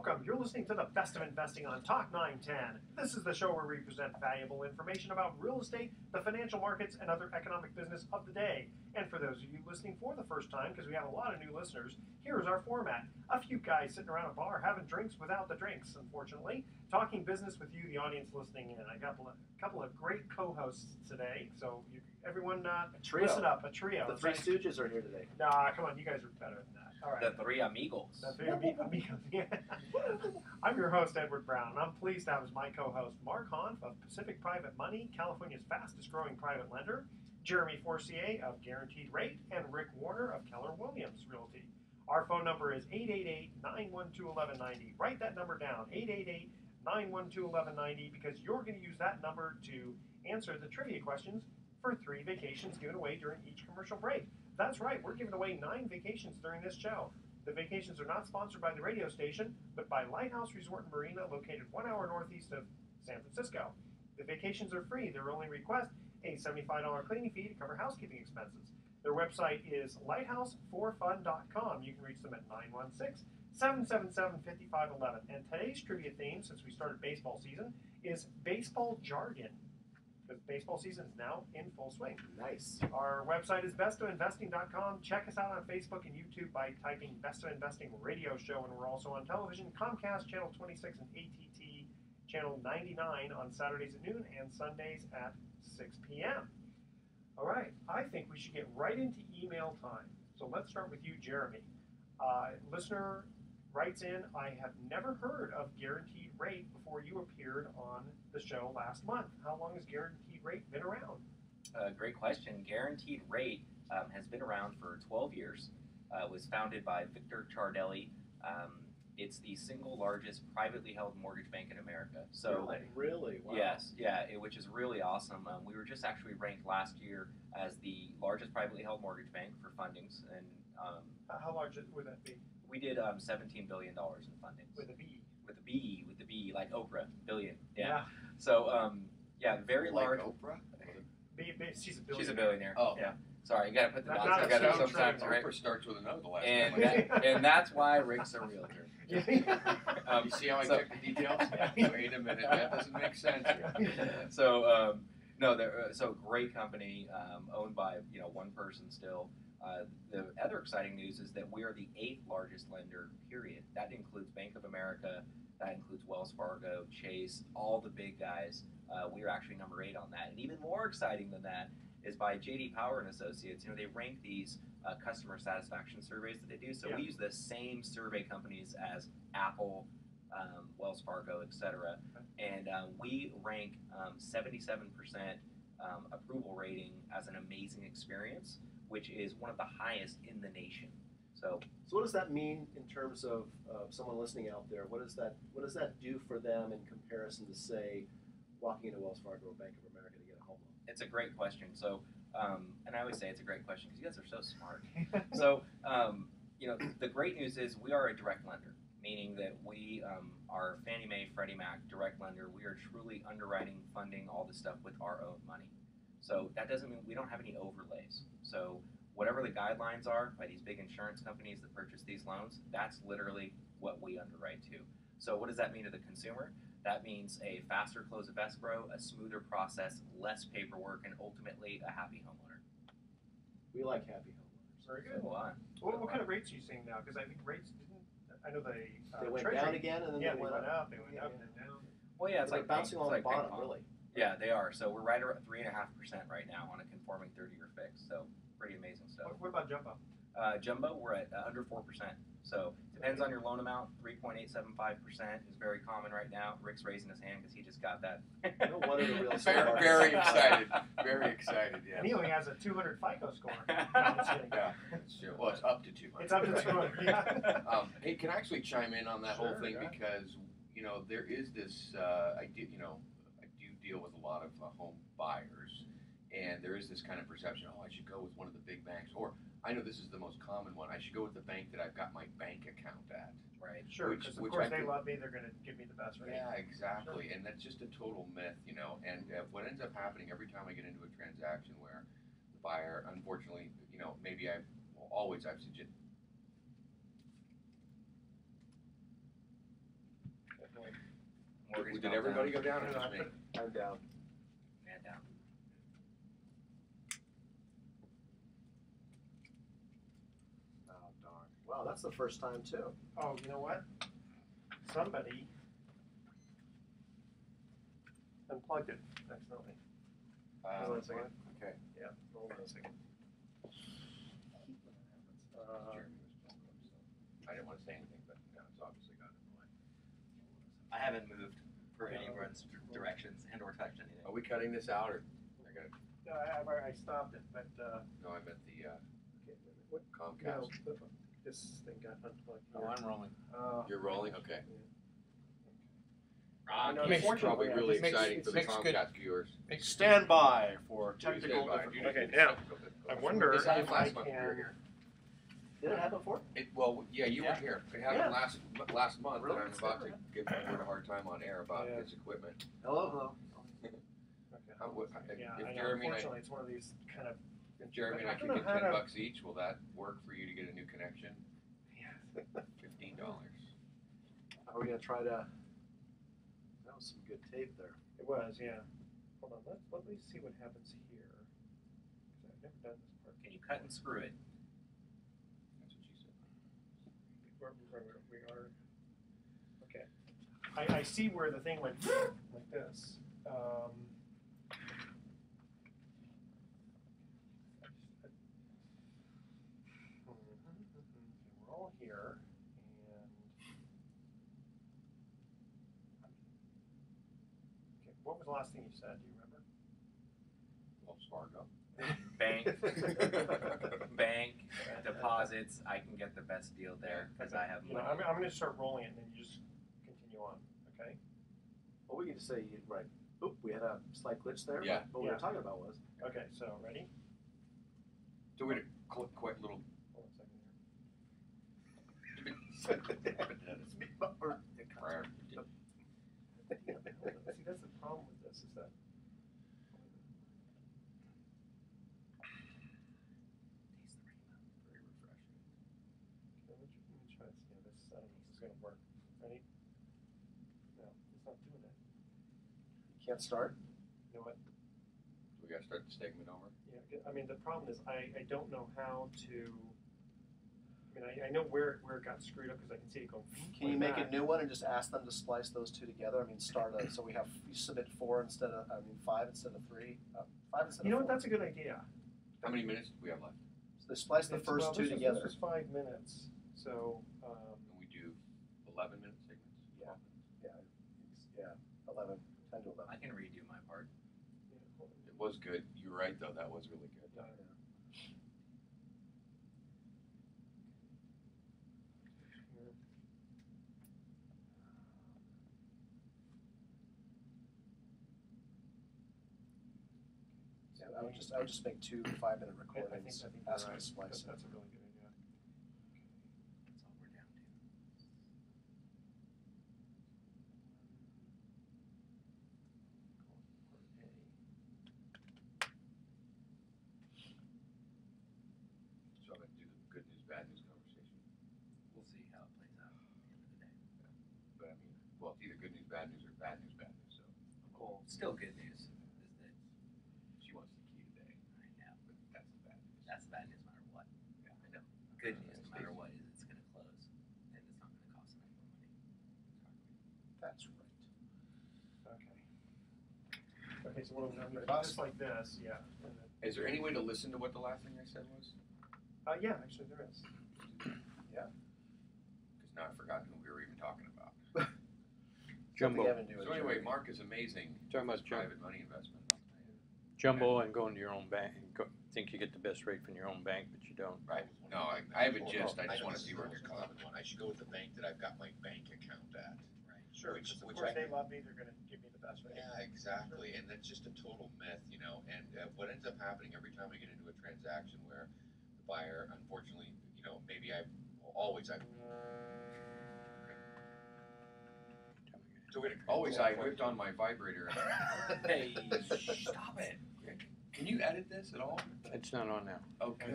welcome. You're listening to the Best of Investing on Talk 910. This is the show where we present valuable information about real estate, the financial markets, and other economic business of the day. And for those of you listening for the first time, because we have a lot of new listeners, here's our format. A few guys sitting around a bar having drinks without the drinks, unfortunately, talking business with you, the audience listening in. I got a couple of great co-hosts today, so everyone listen up, a trio. The Three Stooges are here today. Nah, come on, you guys are better than that. All right. The Three Amigos. The Three Amigos. Yeah. I'm your host, Edward Brown, and I'm pleased to have as my co-host Mark Hanf of Pacific Private Money, California's fastest growing private lender, Jeremy Forcier of Guaranteed Rate, and Rick Warner of Keller Williams Realty. Our phone number is 888-912-1190. Write that number down, 888-912-1190, because you're going to use that number to answer the trivia questions for 3 vacations given away during each commercial break. That's right, we're giving away 9 vacations during this show. The vacations are not sponsored by the radio station, but by Lighthouse Resort and Marina, located 1 hour northeast of San Francisco. The vacations are free. Their only request, a $75 cleaning fee to cover housekeeping expenses. Their website is lighthouseforfun.com. You can reach them at 916-777-5511. And today's trivia theme, since we started baseball season, is baseball jargon. Because baseball season is now in full swing. Nice. Our website is bestofinvesting.com. Check us out on Facebook and YouTube by typing Best of Investing Radio Show. And we're also on television, Comcast Channel 26 and ATT Channel 99 on Saturdays at noon and Sundays at 6 p.m. All right, I think we should get right into email time. So let's start with you, Jeremy. Listener writes in, I have never heard of Guaranteed Rate before you appeared on the show last month. How long has Guaranteed Rate been around? Great question. Guaranteed Rate has been around for 12 years. It was founded by Victor Chardelli. It's the single largest privately held mortgage bank in America. So Really? Wow. Yes, which is really awesome. We were just actually ranked last year as the largest privately held mortgage bank for fundings. And how large would that be? we did $17 billion in fundings. With a B. With a B, like Oprah, billion. Yeah. So, very like large. Oprah? She's a billionaire. She's a billionaire. Oh. Yeah. Sorry, you got to put the Not dots a together sound sometimes, train. right? Oprah starts with an O the last And time. and that's why Rick's a realtor. You see how I so- check the details? Wait a minute, that doesn't make sense here. So no, they're so great company, owned by one person still. The other exciting news is that we are the 8th largest lender. Period. That includes Bank of America. That includes Wells Fargo, Chase, all the big guys. We are actually number 8 on that. And even more exciting than that is by J.D. Power and Associates. They rank these customer satisfaction surveys that they do. So we use the same survey companies as Apple, Wells Fargo, etc. And we rank 77% approval rating as an amazing experience, which is one of the highest in the nation. So what does that mean in terms of someone listening out there? What does that do for them in comparison to, say, walking into Wells Fargo or Bank of America to get a home loan? it's a great question. So, and I always say it's a great question because you guys are so smart. So, the great news is we are a direct lender, meaning that we are Fannie Mae, Freddie Mac, direct lender. We are truly underwriting, funding all this stuff with our own money. So that doesn't mean we don't have any overlays. So whatever the guidelines are by these big insurance companies that purchase these loans, that's literally what we underwrite to. So what does that mean to the consumer? That means a faster close of escrow, a smoother process, less paperwork, and ultimately a happy homeowner. We like happy homeowners. Very good. So, What kind of rates are you seeing now? Because I think rates didn't. I know they went Treasury, down again, and then they they went up. They went up and down. well, yeah, it's They're like bouncing it's along like the bottom, ping pong. really. Yeah, they are. So we're right around 3.5% right now on a conforming 30-year fix. So pretty amazing stuff. What about Jumbo? Jumbo, we're at under 4%. So depends on your loan amount. 3.875% is very common right now. Rick's raising his hand because he just got that. No wonder the real estate Very, market's very so hot. excited. Very excited, yes. And he only has a 200 FICO score. No, I'm just kidding. Yeah. Well, it's up to 200. It's up to 200. Yeah. Hey, can I actually chime in on that whole Sure, thing? yeah. Because, there is this, I do deal with a lot of home buyers, and there is this kind of perception, I should go with one of the big banks, or I know this is the most common one, I should go with the bank that I've got my bank account at. Right. Sure, Which- because which of course I they could- love me. They're going to give me the best rate. Yeah, exactly, and that's just a total myth, and what ends up happening every time I get into a transaction where the buyer, unfortunately, maybe I've suggested, Morgan's Did everybody go down or just me? I'm down. Man down. Oh darn! Wow, that's the first time too. Oh, you know what? Somebody unplugged it accidentally. Hold on a second. Okay. Yeah, hold on a second. Jeremy was talking, so I didn't want to say anything, but now it's obviously gotten in the way. I haven't moved for anyone's directions and or touched anything. Are we cutting this out or? I got No, I stopped it, but no, I meant the okay, what? Comcast. No, this thing got unplugged. Oh, I'm rolling. You're rolling, okay. I know, This is unfortunately, probably I really just makes- exciting for the makes good- Comcast viewers. Stand by for Please technical stand by. difficulties. You Okay, didn't now, technical difficulties. I wonder This happened if I last month you were can. here. Did it happen before? Well, yeah, you were Yeah. here. It happened last month, Really? and I'm about to give Edward a hard time on air about Yeah. his equipment. Hello. Okay. Yeah, If I know, Jeremy and I, unfortunately, it's one of these kind of. if Jeremy and I I could don't get know how to- $10 each, will that work for you to get a new connection? $15. Are we gonna try to? That was some good tape there. It was, yeah. Hold on, let me see what happens here. 'Cause I've never done this part. Can you cut and screw it? That's what she said. We are. Okay. I see where the thing went like this. We're all here, and okay. What was the last thing you said? Do you remember? Wells Fargo. Bank deposits. I can get the best deal there because I have You know, money. I'm going to start rolling it, and then you just continue on. Okay. Well, we can just say right. Oop, we had a slight glitch there. Yeah. But what we were talking about was. Okay. So ready? So we're gonna click quick little. Hold on a second here. Prayer. See, that's the problem with this is that. Very refreshing. Okay, let me try this. Yeah, this. I don't know if this is gonna work. Ready? No, it's not doing it. You can't start. You know what? Do we gotta start the segment over? Yeah. I mean, the problem is I don't know how to. I mean, I know where it got screwed up because I can see it going. Can you make a new one and just ask them to splice those two together? I mean, start a, so we have you submit 4 instead of 5 instead of 3, 5 instead You know of what? 4. That's a good idea. How many minutes do we have left? So they splice the first well, two this together. This is 5 minutes, so. And we do 11-minute segments? Yeah. Yeah, 11, 10 to 11. I can redo my part. Yeah, hold on. It was good. You're right, though. That was really good. Yeah, I would just make 2 5-minute I recordings. think Ask you're them to right. splice it. That's a really good idea. That's all we're down to. So I'm gonna do the good news, bad news conversation. We'll see how it plays out at the end of the day. But I mean, well, it's either good news, bad news, or bad news, bad news. So Well, still good news is that she wants the key today, I know but that's the bad news. that's bad news no matter what. Yeah. I know. Good news no matter what is it's going to close and it's not going to cost any more money. That's right. Okay. Okay, so what I'm going to do Bus. just like this, yeah. And then, Is there any way to listen to what the last thing I said was? yeah, actually there is. Because now I've forgotten who we were even talking about. Jumbo. Something having to do with So anyway, Jeremy. Mark is amazing. Talking about His private money investment. Jumbo and going to your own bank. Think you get the best rate from your own bank, but you don't. Right. No, I have a gist. I just want to see where it's you're a going. common one. I should go with the bank that I've got my bank account at. Right. Sure, Which- of which course I- they love me, they're going to give me the best rate. Yeah, exactly. And that's just a total myth, you know. And what ends up happening every time I get into a transaction where the buyer, unfortunately, you know, maybe I've So always I whipped on my vibrator. Hey, stop it. Can you edit this at all? It's not on now. Okay.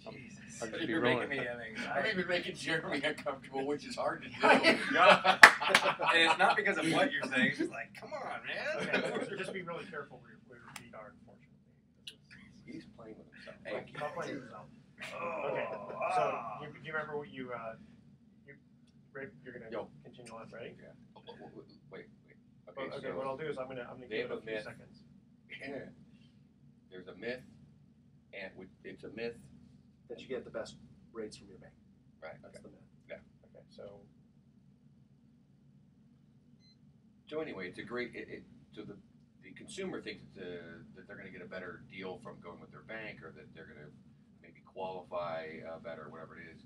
Jesus. I'll just be You're rolling. making me having I'm even making Jeremy uncomfortable, which is hard to do. And it's not because of what you're saying. It's just like, come on, man. Okay, so just be really careful where your feet are, unfortunately. He's playing with himself. Hey. Stop playing with yourself. Oh, Okay, so do you remember what Rick, you're gonna Yo. continue on, ready? Wait. Okay, what I'll do is I'm gonna give it a few myth. seconds. There's a myth, and it's a myth. That you get the best rates from your bank. Right. That's the myth. Okay, so So anyway, it's a great. So the consumer thinks that they're going to get a better deal from going with their bank, or that they're going to maybe qualify better, whatever it is.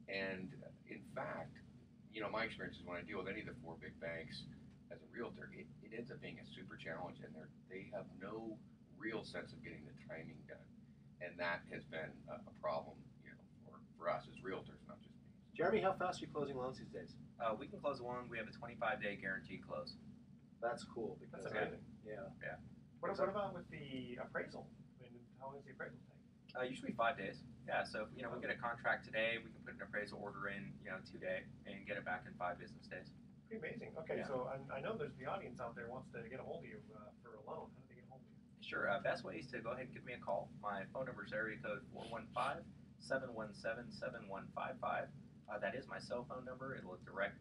And in fact, my experience is when I deal with any of the four big banks as a realtor, it ends up being a super challenge, and they have no real sense of getting the timing done, and that has been a problem, for us as realtors, not just me. Jeremy, how fast are you closing loans these days? We can close one. We have a 25-day guaranteed close. That's cool because that's amazing. yeah. What about with the appraisal? I mean, how long does the appraisal take? Usually 5 days. Yeah, so we get a contract today, we can put an appraisal order in, today, and get it back in 5 business days. Pretty amazing. Okay, Yeah. so I know there's the audience out there wants to get a hold of you for a loan. How do they get a hold of you? Sure. Best way is to go ahead and give me a call. My phone number is area code 415-717-7155. That is my cell phone number. It will direct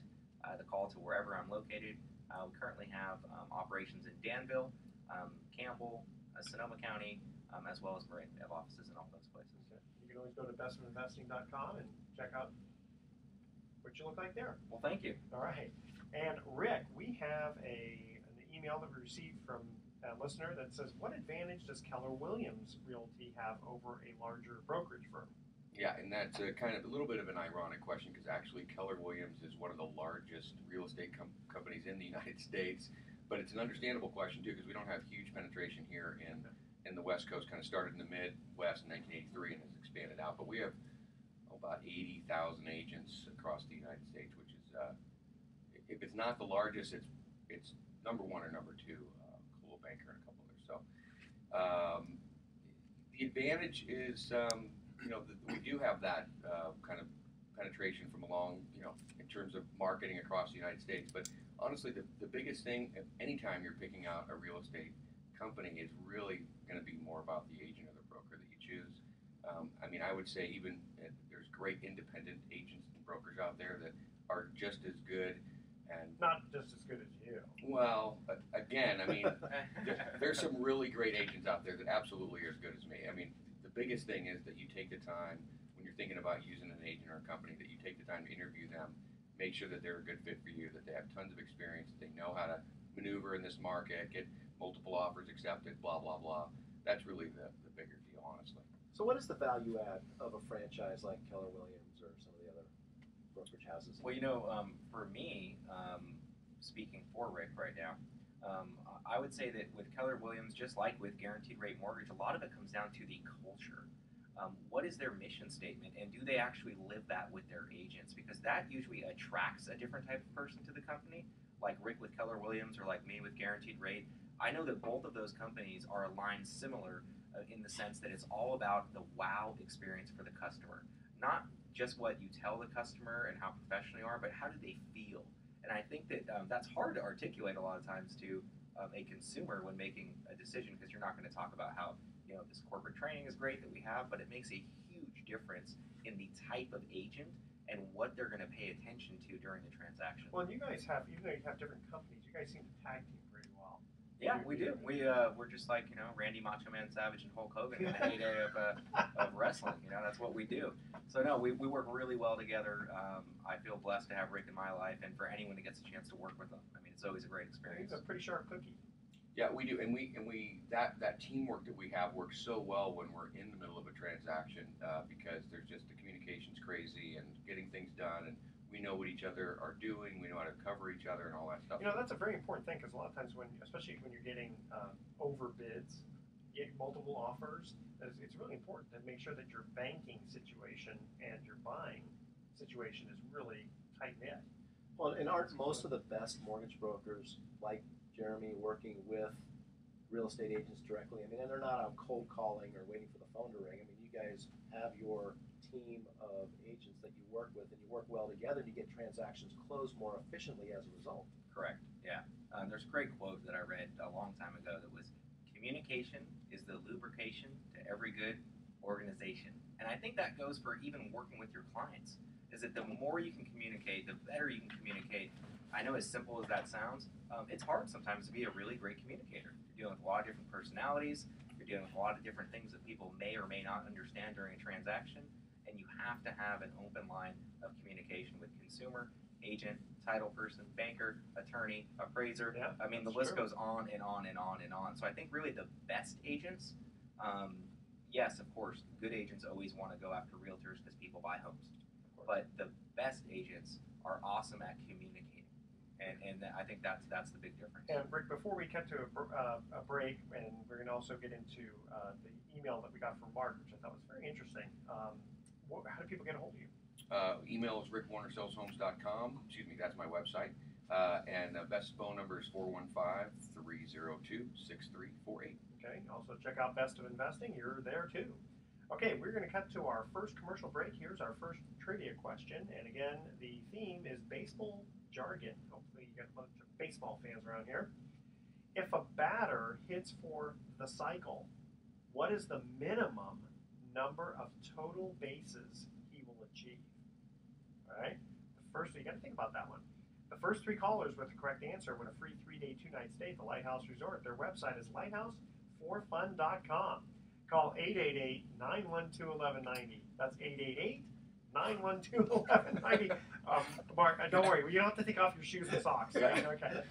the call to wherever I'm located. We currently have operations in Danville, Campbell, Sonoma County, as well as Marin. We have offices in all those places. Okay. You can always go to bestofinvesting.com and check out what you look like there. Well, thank you. All right. And Rick, we have an email that we received from a listener that says, what advantage does Keller Williams Realty have over a larger brokerage firm? Yeah, and that's kind of a little bit of an ironic question because actually Keller Williams is one of the largest real estate companies in the United States, but it's an understandable question too because we don't have huge penetration here in the West Coast. Kind of started in the Midwest in 1983 and has expanded out, but we have about 80,000 agents across the United States, which is if it's not the largest, it's number one or number two. Coldwell Banker and a couple others. So the advantage is. We do have that kind of penetration from along, in terms of marketing across the United States. But honestly, the biggest thing, anytime you're picking out a real estate company, is really going to be more about the agent or the broker that you choose. I would say even there's great independent agents and brokers out there that are just as good. And Not just as good as you. well, again, there's some really great agents out there that absolutely are as good as me. The biggest thing is that you take the time when you're thinking about using an agent or a company, that you take the time to interview them, make sure that they're a good fit for you, that they have tons of experience, that they know how to maneuver in this market, get multiple offers accepted, blah, blah, blah. That's really the bigger deal, honestly. So what is the value add of a franchise like Keller Williams or some of the other brokerage houses? Well, for me, speaking for Rick right now, I would say that with Keller Williams, just like with Guaranteed Rate Mortgage, a lot of it comes down to the culture. What is their mission statement, and do they actually live that with their agents? Because that usually attracts a different type of person to the company, like Rick with Keller Williams or like me with Guaranteed Rate. I know that both of those companies are aligned similar in the sense that it's all about the wow experience for the customer. Not just what you tell the customer and how professional you are, but how do they feel? And I think that that's hard to articulate a lot of times to a consumer when making a decision, because you're not going to talk about how this corporate training is great that we have, but it makes a huge difference in the type of agent and what they're going to pay attention to during the transaction. Well, and you guys have, even though you have different companies, you guys seem to tag team pretty well. Yeah, we do. We're just like Randy Macho Man Savage and Hulk Hogan in the heyday of wrestling. That's what we do. So no, we work really well together. I feel blessed to have Rick in my life, and for anyone that gets a chance to work with him. It's always a great experience. He's a pretty sharp cookie. Yeah, we do, and we that teamwork that we have works so well when we're in the middle of a transaction because there's just the communication's crazy and getting things done, and we know what each other are doing, we know how to cover each other and all that stuff. That's a very important thing because a lot of times especially when you're getting overbids, multiple offers, it's really important to make sure that your banking situation and your buying situation is really tight knit. Well, and aren't most of the best mortgage brokers like Jeremy working with real estate agents directly. I mean, and they're not out cold calling or waiting for the phone to ring. I mean, you guys have your team of agents that you work with, and you work well together, and you get transactions closed more efficiently as a result. Correct. Yeah. There's a great quote that I read a long time ago that was, "Communication is the lubrication to every good organization." And I think that goes for even working with your clients. Is that the more you can communicate, the better you can communicate. I know, as simple as that sounds, it's hard sometimes to be a really great communicator. You're dealing with a lot of different personalities. You're dealing with a lot of different things that people may or may not understand during a transaction. And you have to have an open line of communication with consumer, agent, title person, banker, attorney, appraiser. Yeah, I mean, the that's list true. goes on and on and on and on. So I think really the best agents, yes, of course, good agents always want to go after realtors because people buy homes. But the best agents are awesome at communicating. And I think that's the big difference. And Rick, before we cut to a break, and we're going to also get into the email that we got from Mark, which I thought was very interesting. How do people get a hold of you? Email is rickwarnerssaleshomes.com. Excuse me, that's my website. And best phone number is 415-302-6348. Okay. Also check out Best of Investing. You're there too. Okay, we're going to cut to our first commercial break. Here's our first trivia question. And again, the theme is baseball jargon. Hopefully you got a bunch of baseball fans around here. If a batter hits for the cycle, what is the minimum number of total bases he will achieve? All right. You got to think about that one. The first three callers with the correct answer win a free 3-day, 2-night stay at the Lighthouse Resort. Their website is lighthouse4fun.com. Call 888-912-1190. That's 888-912-1190. Mark, don't worry. You don't have to take off your shoes and socks. Right? Okay.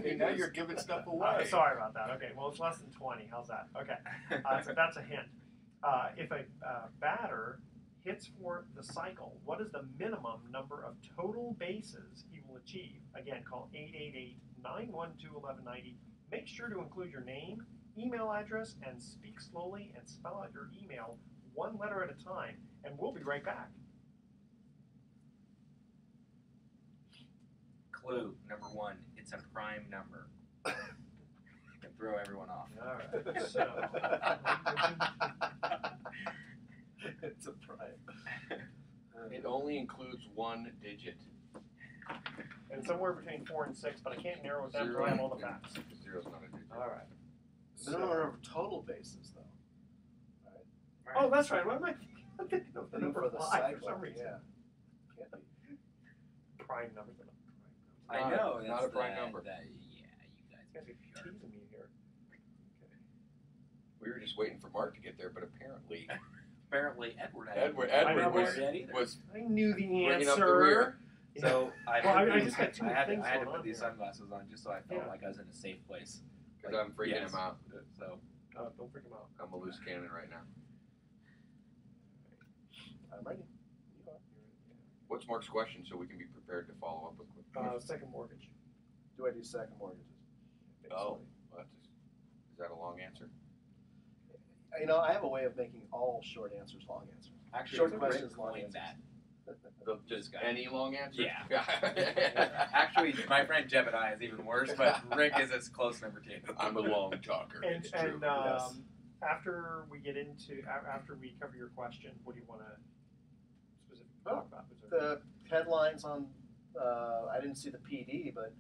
Hey, now you're giving stuff away. Sorry about that. Okay. Well, it's less than 20. How's that? Okay. So that's a hint. If a batter hits for the cycle, what is the minimum number of total bases he will achieve? Again, call 888-912-1190. Make sure to include your name, email address, and speak slowly and spell out your email one letter at a time. And we'll be right back. Clue number one, it's a prime number. Can throw everyone off. All right. So, It's a prime. It only includes one digit. and somewhere between 4 and 6, but I can't narrow it down until I have all the facts. Zero's not a digit. All right. The number of total bases, though. Oh, that's right. What am I thinking? I'm thinking of the For number the 5 cycle, for some reason. yeah. Can't be. Prime numbers. I know. Not that's a prime the- number. Yeah, you guys. You guys are teasing me here. We were just waiting for Mark to get there, but apparently Apparently, Edward had Edward I know, was, yet either. was I knew the bringing up the answer. rear. So I just got two I had things to going put on these here. sunglasses on just so I felt Yeah. like I was in a safe place. Because I'm freaking Yes. him out. So Don't freak him out. I'm a loose cannon right now. I'm ready. What's Mark's question so we can be prepared to follow up with quick? Second mortgage. Do I do second mortgages? Oh, well, is that a long answer? You know, I have a way of making all short answers long answers. actually, Short Rick questions, long coined answers. Just guy. Any long answer? Yeah. Yeah. Actually, my friend Jebediah is even worse, but Rick is as close number 2. I'm a long talker. And, It's true. and after we get into, after we cover your question, what do you want to specifically talk about? Was there- The headlines on, I didn't see the PD, but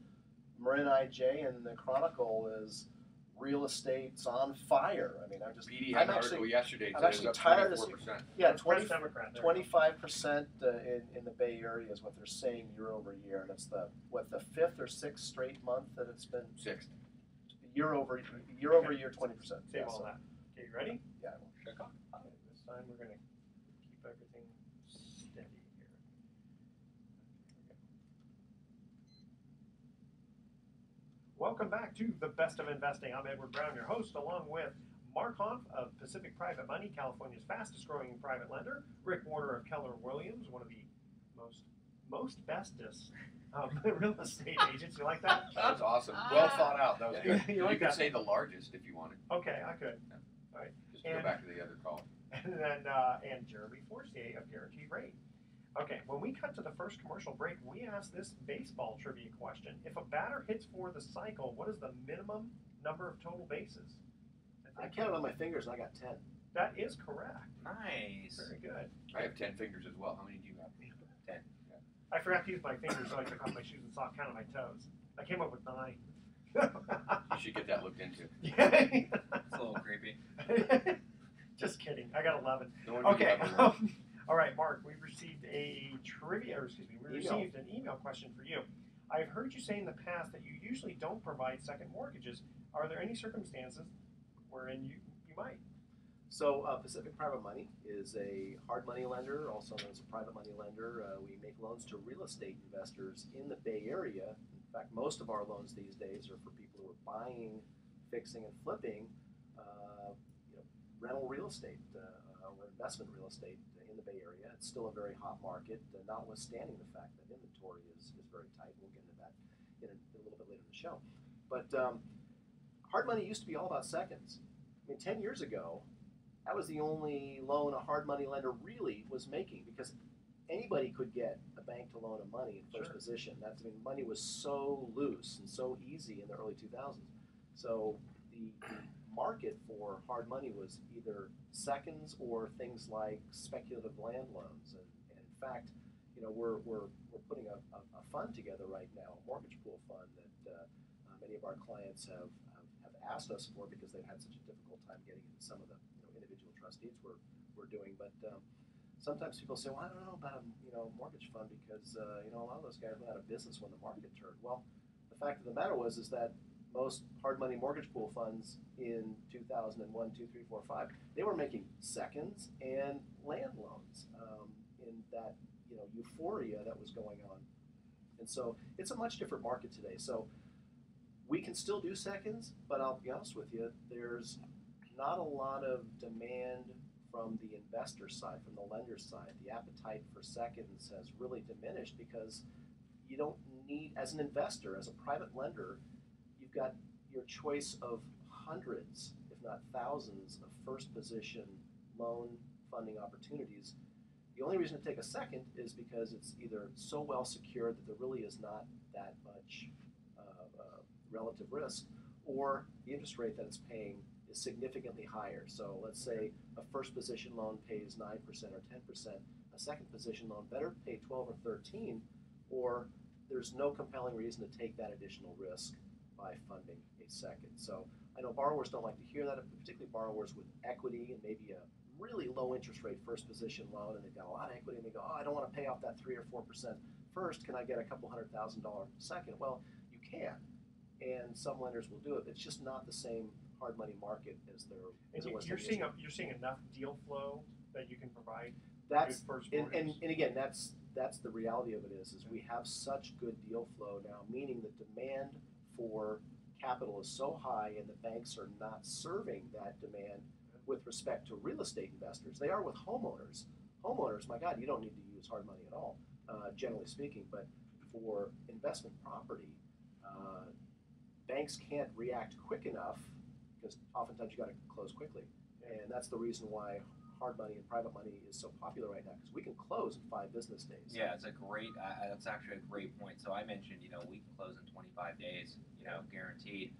Marin IJ and the Chronicle is real estate's on fire. I mean, PD had I'm an article actually, yesterday I'm that it was actually up tired of 24%. yeah, Press 20, Democrat, there you go. 25% in the Bay Area is what they're saying year over year, and it's the 5th or 6th straight month that it's been Sixth. year over year 20%. Save Yeah, all so- that. Okay, you ready? Yeah. Okay, this time we're going to keep everything steady here. Welcome back to The Best of Investing. I'm Edward Brown, your host, along with Mark Hanf of Pacific Private Money, California's fastest growing private lender, Rick Warner of Keller Williams, one of the most bestest real estate agents. You like that? That was awesome. Well thought out. That was Yeah, good. you like could that? say the largest if you wanted. Okay, I could. Just to go And- back to the other call. And then and Jeremy Forcier of Guaranteed Rate. Okay, when we cut to the first commercial break, we asked this baseball trivia question. If a batter hits for the cycle, what is the minimum number of total bases? I counted on my fingers and I got 10. That is correct. Nice. Very good. I have 10 fingers as well. How many do you have? I forgot to use my fingers, so I took off my shoes and counted my toes. I came up with 9. You should get that looked into. Yeah. It's a little creepy. Just kidding. I got 11. No wonder you Okay. have the word. All right, Mark. We received a received an email question for you. I've heard you say in the past that you usually don't provide second mortgages. Are there any circumstances wherein you might? So Pacific Private Money is a hard money lender, also known as a private money lender. We make loans to real estate investors in the Bay Area. In fact, most of our loans these days are for people who are buying, fixing, and flipping rental real estate or investment real estate in the Bay Area. It's still a very hot market, notwithstanding the fact that inventory is very tight. We'll get into that in a little bit later in the show. But hard money used to be all about seconds. I mean, 10 years ago, that was the only loan a hard money lender really was making, because anybody could get a bank to loan them money in first position. Money was so loose and so easy in the early 2000s. So the market for hard money was either seconds or things like speculative land loans. And in fact, we're putting a fund together right now, a mortgage pool fund that many of our clients have asked us for because they've had such a difficult time getting into some of the individual trust deeds we're doing. But sometimes people say, well, I don't know about a mortgage fund because a lot of those guys went out of business when the market turned. Well, the fact of the matter is that most hard money mortgage pool funds in 2001, 2, 3, 4, 5, they were making seconds and land loans in that euphoria that was going on. And so it's a much different market today. So we can still do seconds, but I'll be honest with you, there's not a lot of demand from the investor side, from the lender side. The appetite for seconds has really diminished because you don't need, as an investor, as a private lender, you've got your choice of hundreds, if not thousands, of first position loan funding opportunities. The only reason to take a second is because it's either so well secured that there really is not that much relative risk, or the interest rate that it's paying is significantly higher. So let's say a first position loan pays 9% or 10%, a second position loan better pay 12 or 13, or there's no compelling reason to take that additional risk by funding a second. So I know borrowers don't like to hear that, particularly borrowers with equity and maybe a really low interest rate first position loan, and they've got a lot of equity, and they go, oh, I don't want to pay off that 3 or 4% first. Can I get a couple $100,000 second? Well, you can, and some lenders will do it. It's just not the same hard money market as there. And you're seeing enough deal flow that you can provide. That's good first and mortgage. again, that's the reality of it is we have such good deal flow now, meaning the demand for capital is so high, and the banks are not serving that demand with respect to real estate investors. They are with homeowners. Homeowners, my God, you don't need to use hard money at all, generally speaking. But for investment property, banks can't react quick enough because oftentimes you got to close quickly, and that's the reason why hard money and private money is so popular right now, because we can close in 5 business days. Yeah, it's a great. That's actually a great point. So I mentioned, we can close in 25 days, guaranteed.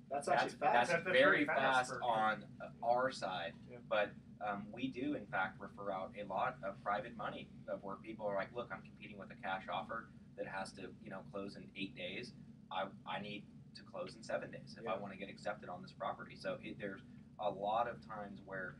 That's actually fast. That's That's very very fast fast for- on our side, Yeah. but we do in fact refer out a lot of private money where people are like, look, I'm competing with a cash offer that has to close in 8 days. I need to close in 7 days if I want to get accepted on this property. So there's a lot of times where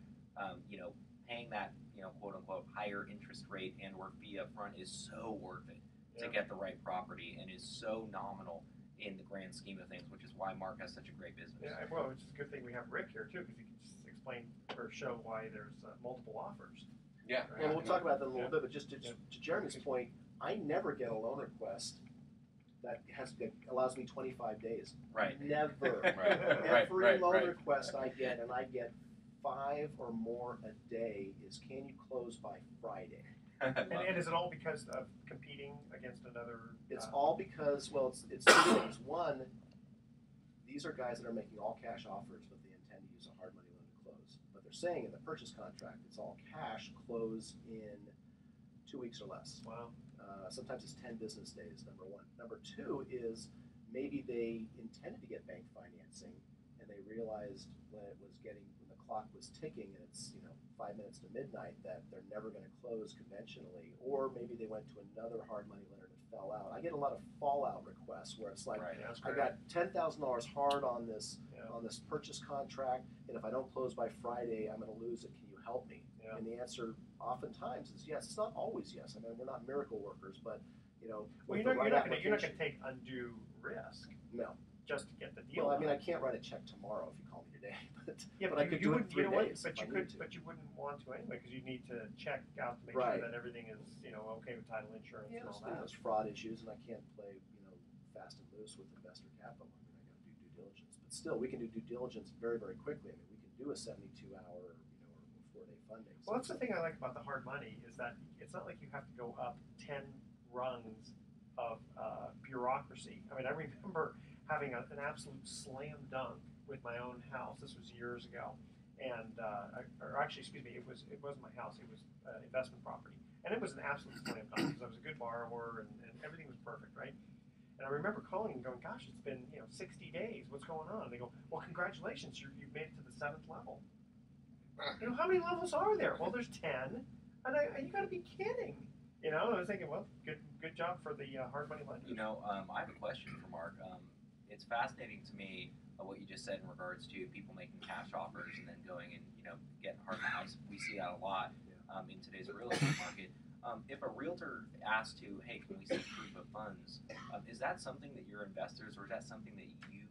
paying that quote unquote higher interest rate and or fee up front is so worth it to get the right property, and is so nominal in the grand scheme of things, which is why Mark has such a great business. Yeah, well, it's a good thing we have Rick here too, because he can just explain or show why there's multiple offers. Yeah. Right. And we'll talk about that in a little Yeah. bit, but just to Jeremy's point, I never get a loan request that allows me 25 days. Right. Never. Right. Every loan request I get, and I get 5 or more a day, is can you close by Friday? And is it all because of competing against another? It's all because, well, it's 2 things. One, these are guys that are making all cash offers, but they intend to use a hard money loan to close. But they're saying in the purchase contract, it's all cash, close in 2 weeks or less. Wow. Sometimes it's 10 business days, number one. Number two is maybe they intended to get bank financing and they realized when the clock was ticking and it's 5 minutes to midnight that they're never going to close conventionally, or maybe they went to another hard money lender and it fell out. I get a lot of fallout requests where it's like, Right. Yeah, that's I great. got $10,000 hard on this Yeah. purchase contract, and if I don't close by Friday, I'm going to lose it. Can you help me? Yeah. And the answer oftentimes is yes. It's not always yes. I mean, we're not miracle workers, but Well, with you're the not right going to application- take undue risk No. just to get the deal. Well, I mean, done. I can't write a check tomorrow if you call me today, but Yeah, but I could do it in 3 days. But if I you need could, to. but you wouldn't want to anyway because you need to check out to make Right. sure that everything is, okay with title insurance Yeah, and all there's that. fraud issues, and I can't play fast and loose with investor capital. I mean, I got to do due diligence, but still, we can do due diligence very, very quickly. I mean, we can do a 72-hour, or 4-day funding. Well, that's the thing I like about the hard money is that it's not like you have to go up 10 rungs of bureaucracy. I mean, I remember having an absolute slam dunk with my own house. This was years ago, and it wasn't my house. It was investment property, and it was an absolute slam dunk because I was a good borrower and everything was perfect, right? And I remember calling and going, "Gosh, it's been 60 days. What's going on?" And they go, "Well, congratulations, you've made it to the 7th level." How many levels are there? Well, there's 10, and you got to be kidding. I was thinking, well, good job for the hard money lenders. I have a question for Mark. It's fascinating to me what you just said in regards to people making cash offers and then going and getting hard money. We see that a lot in today's real estate market. If a realtor asks to, hey, can we see proof of funds? Is that something that your investors, or is that something that you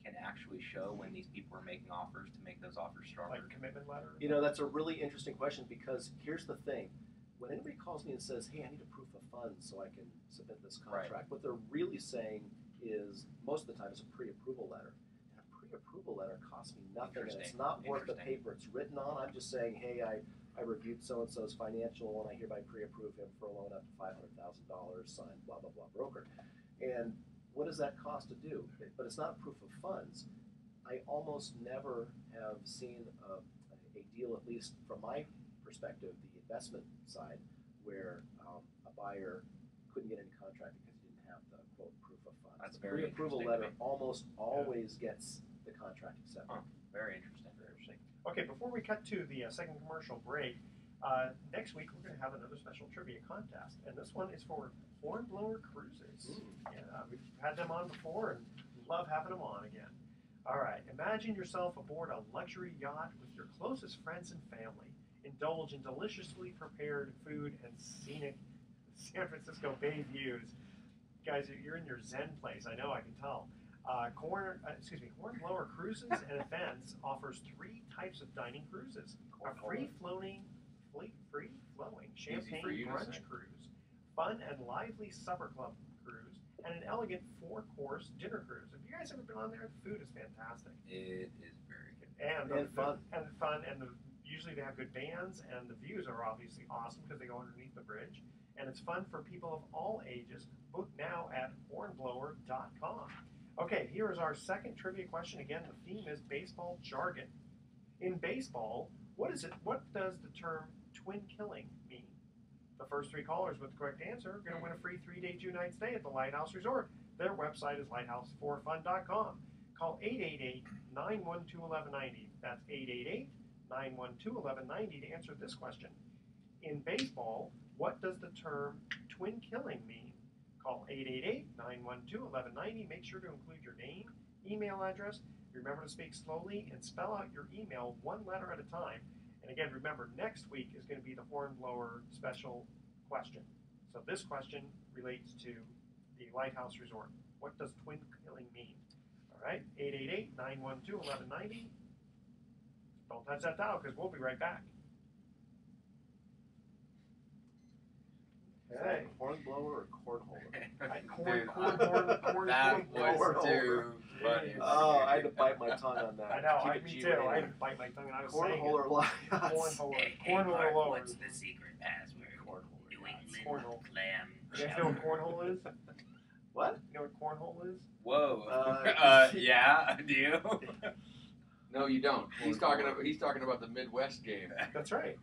can actually show when these people are making offers to make those offers stronger? Like commitment letter? That's a really interesting question because here's the thing. When anybody calls me and says, hey, I need a proof of funds so I can submit this contract, what they're really saying is, most of the time, it's a pre-approval letter. And a pre-approval letter costs me nothing, and it's not worth the paper it's written on. I'm just saying, hey, I reviewed so-and-so's financial, and I hereby pre-approve him for a loan up to $500,000, signed blah, blah, blah, broker. And what does that cost to do? But it's not a proof of funds. I almost never have seen a deal, at least from my perspective, the investment side, where a buyer couldn't get any contract because he didn't have the quote proof of funds. That's the very pre-approval interesting to letter almost always gets the contract accepted. Huh. Very interesting. Very interesting. Okay, before we cut to the second commercial break, next week we're going to have another special trivia contest, and this one is for Hornblower Cruises. We've had them on before and love having them on again. All right, imagine yourself aboard a luxury yacht with your closest friends and family. Indulge in deliciously prepared food and scenic San Francisco Bay views. Guys, you're in your Zen place. I know, I can tell. Hornblower Cruises and Events offers 3 types of dining cruises: a free-flowing champagne for you to brunch say. cruise, fun and lively supper club cruise, and an elegant 4-course dinner cruise. Have you guys ever been on there? The food is fantastic. It is very good. And fun. Usually they have good bands, and the views are obviously awesome because they go underneath the bridge. And it's fun for people of all ages. Book now at hornblower.com. Okay, here is our second trivia question. Again, the theme is baseball jargon. In baseball, what does the term twin killing mean? The first 3 callers with the correct answer are going to win a free 3-day 2-night stay at the Lighthouse Resort. Their website is lighthouse4fun.com. Call 888-912-1190. That's 888-912-1190 to answer this question. In baseball, what does the term twin killing mean? Call 888-912-1190. Make sure to include your name, email address. Remember to speak slowly and spell out your email 1 letter at a time. And again, remember, next week is going to be the Hornblower special question. So this question relates to the Lighthouse Resort. What does twin killing mean? All right, 888-912-1190. Don't touch that dial because we'll be right back. Okay. Hornblower or cornholer? Corn. That was cornhole. too funny. Oh, I had to bite my tongue on that. I know, Keep it me too. G-rated. I had to bite my tongue and I was saying Cornhole or live? Cornhole lower. What's the secret password? New England Cornhole. clam You guys know what cornhole is? What? You know what cornhole is? Whoa. Uh, Yeah, I do. No, you don't. He's talking about the Midwest game. That's right.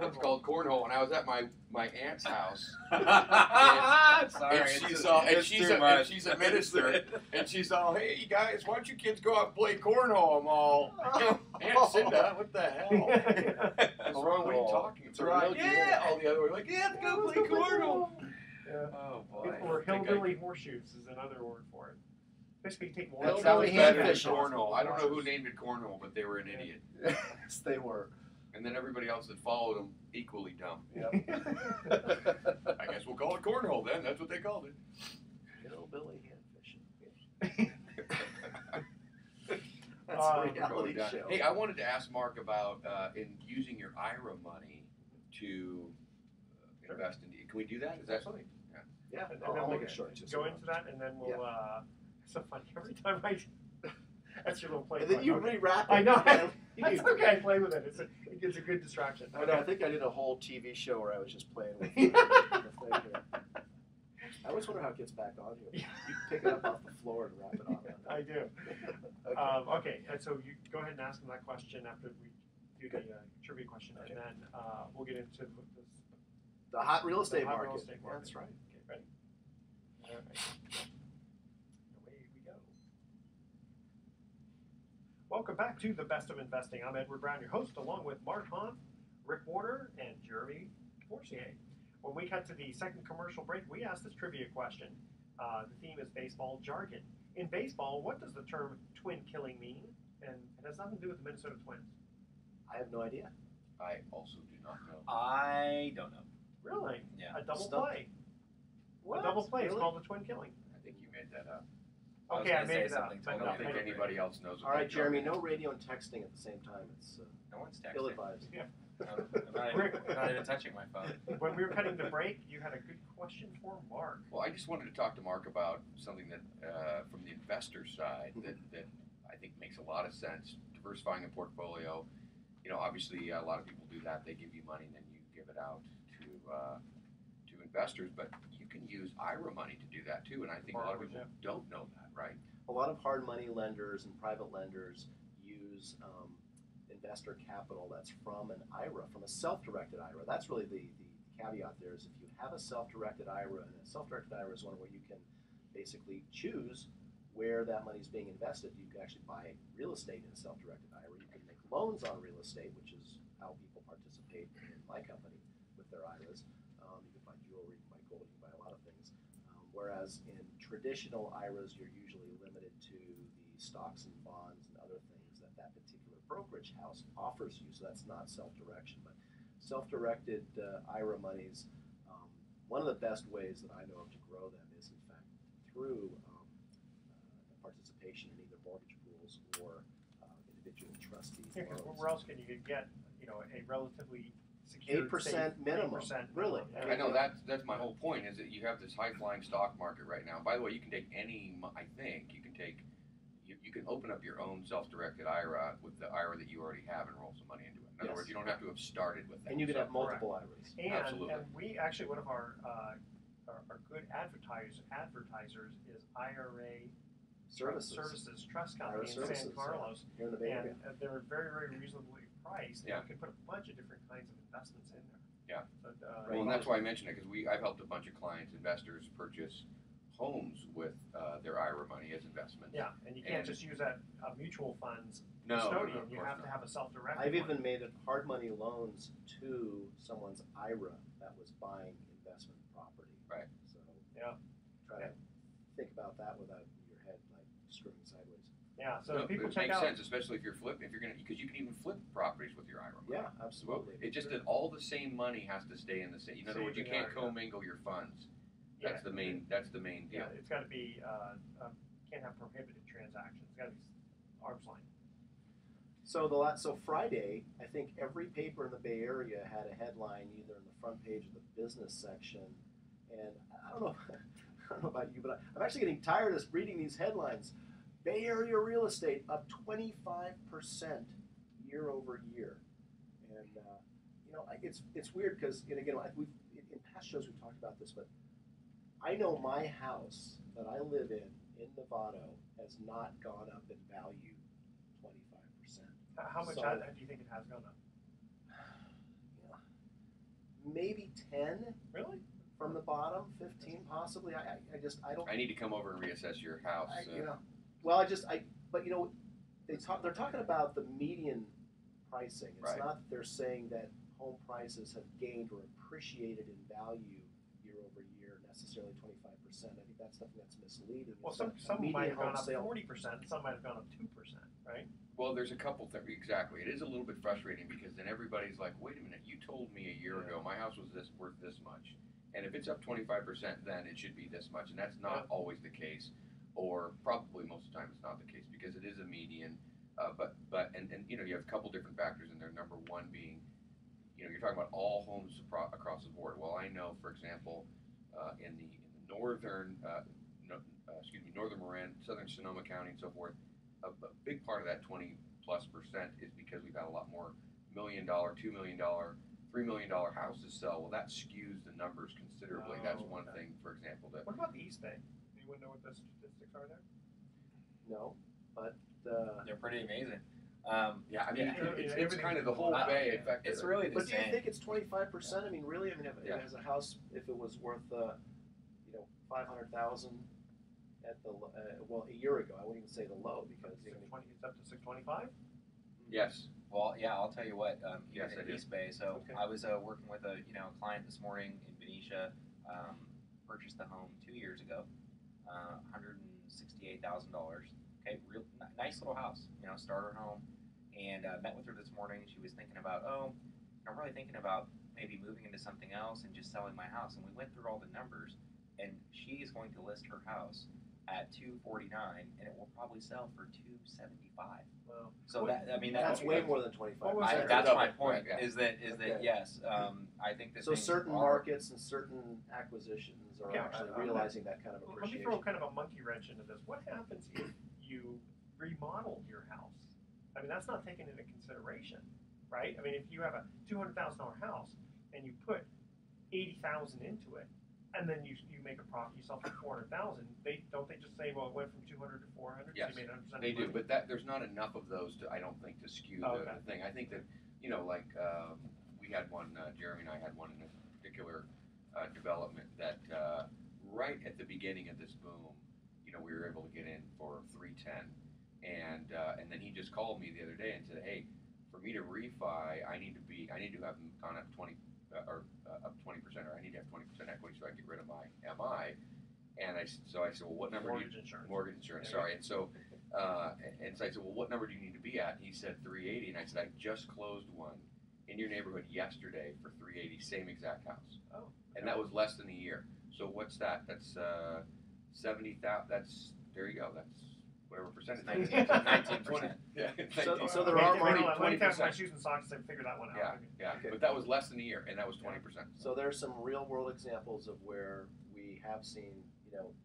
It's called cornhole, and I was at my aunt's house, Sorry, and she's a minister, and she's all, "Hey, you guys, why don't you kids go out and play cornhole?" I'm all, "Aunt Cinda, what the hell? What's wrong? What are you talking about?" right. Yeah, all the other were like, "Yeah, let's go play cornhole." Yeah. Oh boy. Or hillbilly horseshoes is another word for it. Basically, you take more. That's That how was we better than hand fish. cornhole. I don't know who named it cornhole, but they were an idiot. Yes, they were. And then everybody else that followed them, equally dumb. Yep. I guess we'll call it cornhole then. That's what they called it. Hillbilly hand fishing. That's a reality Going down. show. Hey, I wanted to ask Mark about in using your IRA money to invest in. Can we do that? Is that Absolutely. Yeah, And I'll then make we'll it short. Just go a into that, and then we'll. It's so funny every time that's your little play. And then you button. rewrap it. I know. man. That's okay. I play with it. It's a good distraction. I know. I think I did a whole TV show where I was just playing with the thing here. I always wonder how it gets back on here. You pick it up off the floor and wrap it on. I do. Okay. Okay, and so you go ahead and ask them that question after we do the trivia question, and then we'll get into this. The hot real estate The hot market. real estate market. That's right. Okay, ready? All right. Away we go. Welcome back to the Best of Investing. I'm Edward Brown, your host, along with Mark Hahn, Rick Warner, and Jeremy Forcier. When we cut to the second commercial break, we asked this trivia question. The theme is baseball jargon. In baseball, what does the term twin killing mean? And it has nothing to do with the Minnesota Twins. I have no idea. I also do not know. I don't know. Really? Yeah. A double Stumped. play. What? A double play. It's Really? called a twin killing. I think you made that up. I was Okay, I gonna say made it up. something but I totally no, don't think I- anybody else knows. All right, Jeremy. No radio and texting at the same time. It's No one's texting. ill-advised. I'm not even touching my phone. When we were cutting the break, you had a good question for Mark. Well, I just wanted to talk to Mark about something that, from the investor side, that I think makes a lot of sense. Diversifying a portfolio. You know, obviously, a lot of people do that. They give you money, and then you give it out to investors. But you can use IRA money to do that too. And I think a lot of people don't know that, right? A lot of hard money lenders and private lenders use investor capital that's from an IRA, from a self-directed IRA. That's really the caveat there is if you have a self-directed IRA, and a self-directed IRA is one where you can basically choose where that money is being invested. You can actually buy real estate in a self-directed IRA. You can make loans on real estate, which is how people participate in my company with their IRAs. You can buy jewelry, you can buy gold, you can buy a lot of things. Whereas in traditional IRAs, you're usually limited to the stocks and bonds and other things that that particular brokerage house offers you. So that's not self-direction. But self-directed IRA monies, one of the best ways that I know of to grow them is, in fact, through participation in either mortgage pools or individual trustee Yeah, because loans. where else can you get, a relatively secured 8% minimum, 8% really. minimum, I know that's my whole point. Is that you have this high-flying stock market right now. By the way, you can take any. I think you can take. You can open up your own self-directed IRA with the IRA that you already have and roll some money into it. In other Yes. words, you don't have to have started with that. And you can So- have multiple IRAs. And, Absolutely. and we actually, one of our good advertisers is IRA Services. Trust IRA Company in San Services, Carlos. Here in the Bay And Area. they're very, very reasonably priced. Yeah. And you can put a bunch of different kinds of investments in there. Yeah. So, Well, and that's why I mentioned it because I've helped a bunch of clients, investors, purchase homes with their IRA money as investments. Yeah, and you can't And- just use that mutual funds No, custodian. of You course have to not. have a self-directed I've one. even made it hard money loans to someone's IRA that was buying investment property. Right. So Yeah. try to think about that without your head like screwing sideways. Yeah, so No, people it check makes out. sense, especially if you're flipping. If you're gonna, because you can even flip properties with your IRA money. Yeah, absolutely. It's just that all the same money has to stay in the same. In other words, you Saving can't IRA. commingle your funds. Yeah. That's the main. That's the main deal. Yeah, it's got to be, can't have prohibited transactions. It's got to be arm's length. So Friday, I think every paper in the Bay Area had a headline either in the front page of the business section, and I don't know, I don't know about you, but I'm actually getting tired of reading these headlines. Bay Area real estate up 25% year over year, and it's weird because again in past shows we've talked about this, but I know my house that I live in Novato has not gone up in value 25%. How much So- do you think it has gone up? Maybe 10 Really? from the bottom, 15 possibly. I don't. I need to come over and reassess your house. Well, but they're talking about the median pricing. It's Right. not that they're saying that home prices have gained or appreciated in value year over year necessarily 25%. I think that's something that's misleading. Well, It's some a median might have gone home up sale. 40%, some might have gone up 2%, right? Well, there's a couple things. Exactly. It is a little bit frustrating because then everybody's like, wait a minute, you told me a year ago my house was worth this much. And if it's up 25%, then it should be this much. And that's not always the case, or probably most of the time it's not the case because it is a median. And you know, you have a couple different factors in there. Number one being, you know, you're talking about all homes across the board. Well, I know, for example, in the northern, northern Marin, southern Sonoma County, and so forth, a big part of that 20+% is because we've had a lot more $1 million, $2 million, $3 million houses sell. Well, that skews the numbers considerably. That's one thing, for example. What about the East Bay? Anyone know what the statistics are there? No, but They're pretty amazing. Yeah, I mean, Yeah. it's kind of the whole bay. In fact, It's really the But do you same. think it's 25%? I mean, really? I mean, if Yeah. it has a house, if it was worth, 500,000 at the a year ago, I wouldn't even say the low because It's up to 625. Yes. Well, yeah, I'll tell you what. Here Yes, I in do. East Bay, so Okay. I was working with a client this morning in Benicia. Purchased the home 2 years ago, $168,000. Okay, nice little house, starter home. And met with her this morning. She was thinking about, I'm really thinking about maybe moving into something else and just selling my house. And we went through all the numbers, and she is going to list her house at $249, and it will probably sell for $275. Well, So that's that's way more than 25%. What was that? that's my Right, point. yeah. Is that Okay. yes? I think that So things certain are- markets and certain acquisitions are Yeah, actually I'm realizing that kind of Well, let me appreciation. throw kind of a monkey wrench into this. What happens if you remodel your house? I mean, that's not taken into consideration, right? I mean, if you have a $200,000 house and you put $80,000 into it, and then you make a profit, you sell for $400,000. Don't they just say, well, it went from 200 to 400, Yes, so you made 100%? They do, but there's not enough of those I don't think, to skew the thing. I think that, we had one, Jeremy and I had one in a particular development that right at the beginning of this boom, we were able to get in for 310, and then he just called me the other day and said, hey, for me to refi, I need to have gone up 20 or up 20%, or I need to have 20% equity so I can get rid of my MI. And I said, well, what number Mortgage insurance. Mortgage insurance, sorry. And so I said, well, what number do you need to be at? And he said 380, and I said, I just closed one in your neighborhood yesterday for 380, same exact house. Oh. And that was less than a year. So what's that? That's 70,000. There you go. That's whatever percentage. 19%. Yeah. So there Wait, are wait, money, hold on, let me take off my 20%. shoes and socks and figure that one out. Yeah. Okay. But that was less than a year, and that was 20%. So there's some real world examples of where we have seen,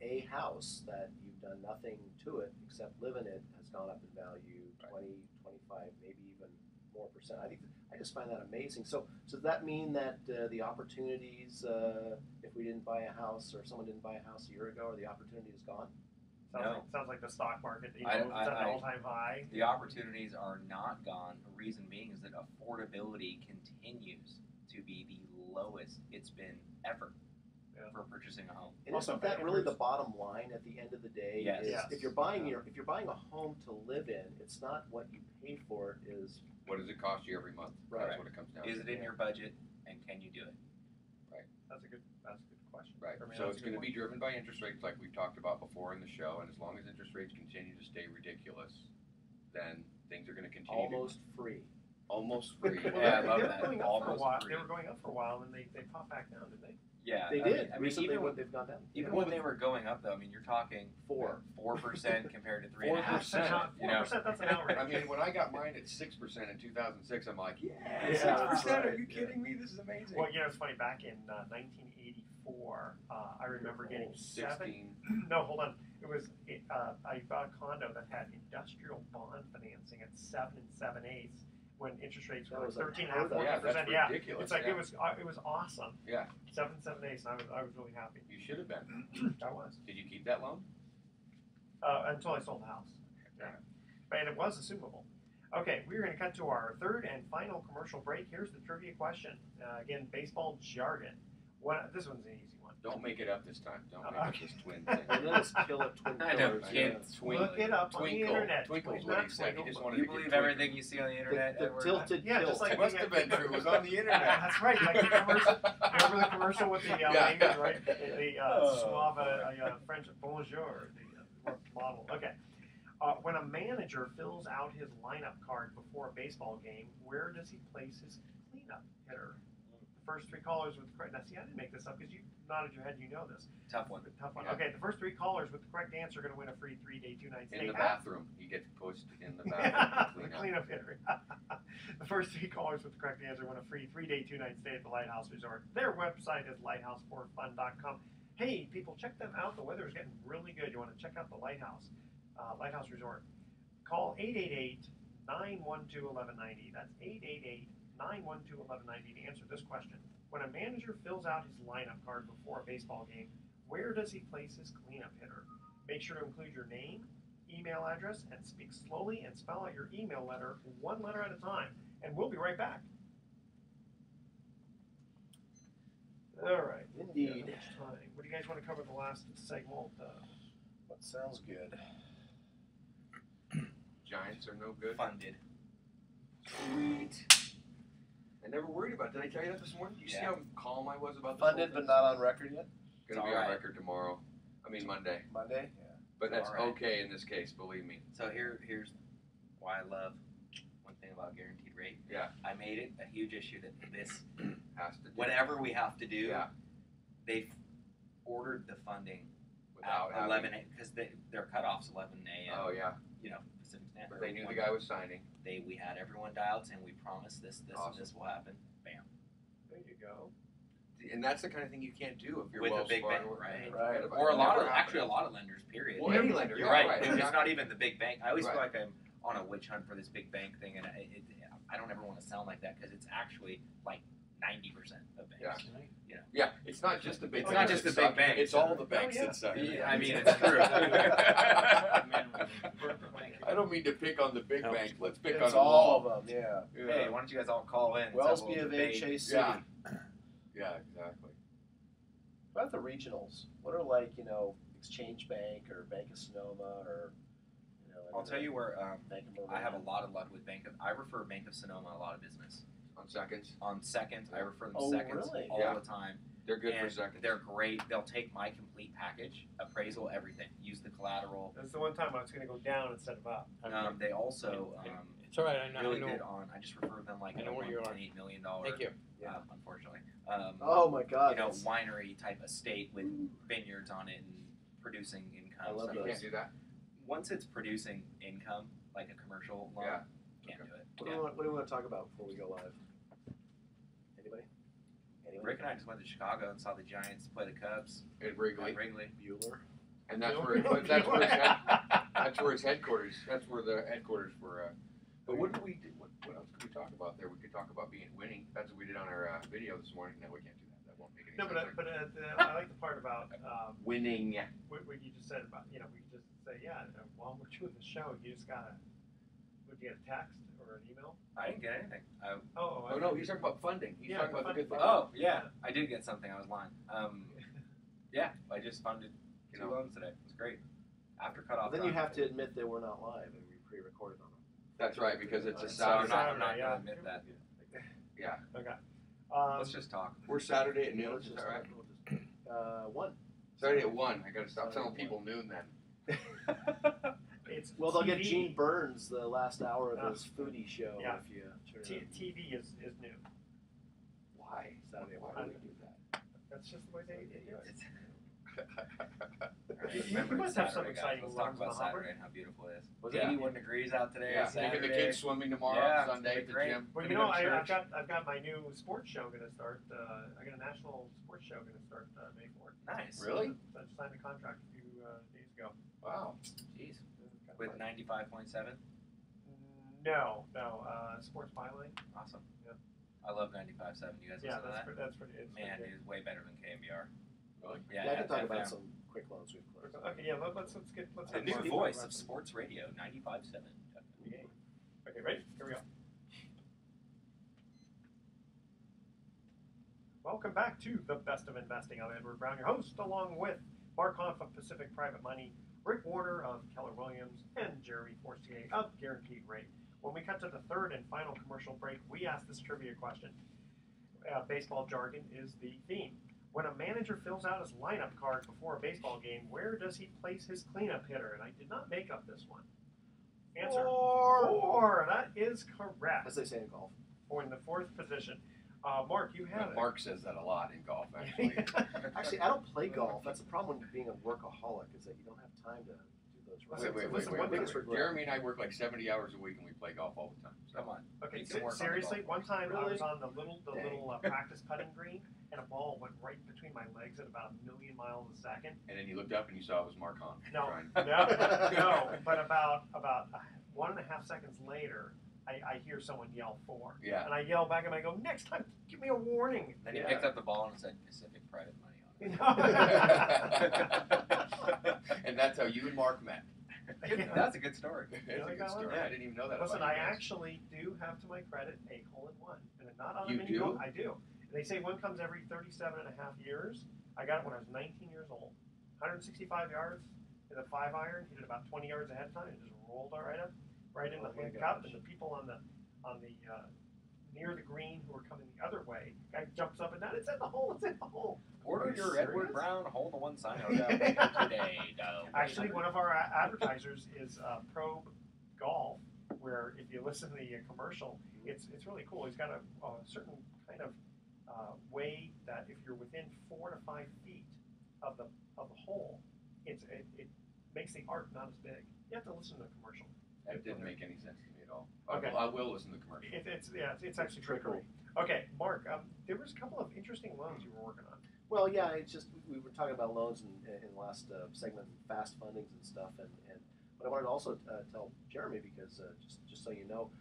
a house that you've done nothing to it except live in it has gone up in value 20, 25, maybe even more percent. I just find that amazing. So does that mean that the opportunities, if we didn't buy a house or someone didn't buy a house a year ago, or the opportunity is gone? Sounds like the stock market, it's I- at an I- all-time high. The opportunities are not gone. The reason being is that affordability continues to be the lowest it's been ever for purchasing a home. And Also, isn't that really the Andrews- bottom line at the end of the day? Yes. Is Yes. if you're buying a home to live in, it's not what you pay for it is. What does it cost you every month? Right. That's what it comes down Is to. it in your budget, and can you do it? That's a good question. Right. I mean, So that's it's a good going to be point. driven by interest rates, like we've talked about before in the show. And as long as interest rates continue to stay ridiculous, then things are going to continue. Almost free. Almost free. Well, Yeah, I they love were that. going up for a Almost while. free. They were going up for a while, and then they popped back down, didn't they? Yeah, They did. I mean, Recently, even what they've gone down. even when they were going up, though, I mean, you're talking 4% compared to 3.5%. 4%, that's an outrage. I mean, when I got mine at 6% in 2006, I'm like, yeah, Yeah, 6%. right. Are you kidding me? This is amazing. Well, it's funny. Back in 1984, I remember getting 16. No, hold on. It was I bought a condo that had industrial bond financing at 7 7/8 when interest rates That were was 13.5%, unheard of. 14%. that's Yeah, ridiculous. it's like yeah. it was awesome. Yeah. 7 7/8, and I was really happy. You should have been. I was Did you keep that loan? until I sold the house. Yeah, and it was assumable. Okay, we're going to cut to our third and final commercial break. Here's the trivia question. Again, baseball jargon. This one's an easy one. Don't make it up this time. Don't make Okay. up this twin thing. And then it's kill it twin I know, killers. kid. Look it up on the Twinkle. internet. Twinkle's Not what he said. He twinkle, just but- wanted You to get believe twinkle. everything you see on the internet, The Edward? tilted Yeah, kill. just like It must have been true. It was on the internet. That's right. Like the commercial. Remember the commercial with the language, right? The suave French bonjour, the model. Okay. When a manager fills out his lineup card before a baseball game, where does he place his cleanup hitter? The first three callers with the correct. Now, see, I didn't make this up because you nodded your head. You know this. Tough one. Tough one. Yeah. Okay, the first three callers with the correct answer are going to win a free 3-day, 2-night stay. In the at bathroom. You get pushed in the the bathroom. to clean up. cleanup hitter. The first three callers with the correct answer win a free 3-day, 2-night stay at the Lighthouse Resort. Their website is lighthouseforfun.com. Hey, people, check them out. The weather is getting really good. You want to check out the Lighthouse Resort. Call 888-912-1190. That's 888-912-1190 to answer this question. When a manager fills out his lineup card before a baseball game, where does he place his cleanup hitter? Make sure to include your name, email address, and speak slowly and spell out your email letter one letter at a time. And we'll be right back. All right. Indeed. Yeah, how much time? What do you guys want to cover the last segment? That sounds good. Giants are no good. Funded. Sweet. I never worried about it. Did I tell you that this morning? You see Yeah. how calm I was about this Funded whole but thing? not on record yet. Gonna It's be all on right. record tomorrow. I mean Monday. Monday. Yeah. But that's All right. okay in this case, believe me. So here's why I love one thing about guaranteed rate. Yeah. I made it a huge issue that this, Has to do whatever we have to do, Yeah. they've ordered the funding without at having. 11 because their cutoff's 11 a.m. Oh yeah. Pacific Standard. But they knew the guy was signing. We had everyone dialed saying we promised this, Awesome. and this will happen. Bam. There you go. And that's the kind of thing you can't do if you're With a Wells big bank, Fargo. right? Right. Or a lot Never of happened. a lot of lenders. Period. Well, any lender. You're yeah, right. right. It's exactly. not even the big bank. I always feel Right. like I'm on a witch hunt for this big bank thing, and I don't ever want to sound like that because it's actually like 90% of banks. Yeah, it's not just the big. It's banks not just that the big suck, banks. It's all the banks yeah. that suck. I mean, it's true. I don't mean to pick on the big No. bank. Let's pick It's on them all all. of them. Yeah. Yeah. Hey, why don't you guys all call in? and Wells, have a B little of A, debate? Chase City. Yeah. Yeah, exactly. What about the regionals? What are like Exchange Bank or Bank of Sonoma or I'll tell you where Bank of I have a lot of luck with I refer Bank of Sonoma a lot of business. On seconds, On Second, I refer them Oh, Seconds really? all Yeah. the time. they're good for And seconds. they're great. They'll take my complete package, appraisal, everything. Use the collateral. That's the one time I was going to go down instead of up. They also It's all right. I know. really I know. good on. I just refer them like I know a where you are. $1.8 million. Thank you. Unfortunately. Oh my God. Winery type estate with vineyards on it and producing income. I love So You those. can't do that. once it's producing income, like a commercial loan, Yeah. can't do it. What do we want to talk about before we go live? Anybody? Rick and I just went to Chicago and saw the Giants play the Cubs At Wrigley, at Wrigley. Bueller. and that's No, where no, that's no. where his that's where his headquarters. That's where the headquarters were. But what did we do? What else could we talk about there? We could talk about being winning. That's what we did on our video this morning. No, we can't do that. That won't make any No, sense. but I like the part about Winning. what you just said about, we could just say, while we're doing the show, you just got to, would you get a text or an email? I didn't get anything. Oh no, he's talking about funding. He's Yeah, talking about the good thing. Oh yeah, I did get something. I was lying. Yeah, I just funded You 2 know. loans today. It was great. After cutoff. Then you time. have to admit they were not live and we pre-recorded them. That's right, because it's a So I'm Saturday. not Saturday, gonna admit that. Yeah. Okay. Let's just talk. We're Saturday at noon. Let's Is just that right? one. Saturday at 1. I gotta stop telling people noon then. It's Well, they'll get TV. Gene Burns the last hour of his foodie show Yeah. if you turn it on. TV is new. Why? Saturday at Why 1. do we do that? That's just the way they do it. It's, You remember must it's have some Saturday, guys. exciting Let's talk ones in about the hopper. Saturday and how beautiful it is. Was it? 81 degrees out today. Yeah, Saturday. taking the kids swimming tomorrow, Yeah, it's Sunday gonna at be the great. gym. Well, Gonna go to church. I've got my new sports show going to start. I got a national sports show going to start May 4th. Nice. Really? So I just signed a contract a few days ago. Wow. Jeez. Kind of With fun. 95.7. No, Sports Byline. Awesome. Yeah. I love 95.7. You guys Yeah, listen to that? that's pretty. It's Man, pretty it is way better than KMBR. Really? Yeah, I can talk FM. about some quick loans we've closed. good. Okay, yeah. Let's The have new more voice about of sports radio, 95.7. NBA. Okay, ready? Here we go. Welcome back to the Best of Investing. I'm Edward Brown, your host, along with Mark Hanf of Pacific Private Money, Rick Warner of Keller Williams, and Jeremy Forcier of Guaranteed Rate. When we cut to the third and final commercial break, we ask this trivia question. Baseball jargon is the theme. When a manager fills out his lineup card before a baseball game, where does he place his cleanup hitter? And I did not make up this one. Answer. Four. That is correct. As they say in golf. Or in the fourth position. Mark, you have it. Mark says that a lot in golf, actually. Actually, I don't play golf. That's the problem with being a workaholic, is that you don't have time to do those Listen, runs. listen, Jeremy and I work like 70 hours a week, and we play golf all the time. So. Come on. Okay, You can work on the seriously, golf one time I Really? was on the little Dang. practice putting green, and a ball went right between my legs at about 1,000,000 miles a second. And then you looked up and you saw it was Mark Hahn. No, trying- no. But about 1.5 seconds later, I hear someone yell four. Yeah. And I yell back and I go, next time, give me a warning. Then he Yeah. picked up the ball and said Pacific Private Money on it. And that's how you and Mark met. That's a good story. It's You a like good that one? story. I didn't even know that. Listen, about I you guys. actually do have to my credit a hole-in-one. And not on a You mini do? golf. I do. And they say one comes every 37.5 years. I got it when I was 19 years old. 165 yards in a 5-iron. Hit it about 20 yards ahead of time and just rolled it right in Oh the my cup. gosh. And the people on the near the green who were coming the other way, guy jumps up and down. It's in the hole. It's in the hole. Order Are you your serious? Edward Brown hole-in-one sign out today. No. Actually, one of our advertisers is Probe Golf, where if you listen to the commercial, it's really cool. He's got a certain kind of way that if you're within 4 to 5 feet of the hole, it makes the arc not as big. You have to listen to the commercial. That didn't make any sense to me at all. Okay. I will listen to the commercial. It's actually pretty cool. Okay, Mark, there was a couple of interesting loans you were working on. Well, yeah, it's just we were talking about loans in the last segment, fast fundings and stuff, and but I wanted to also tell Jeremy because just so you know,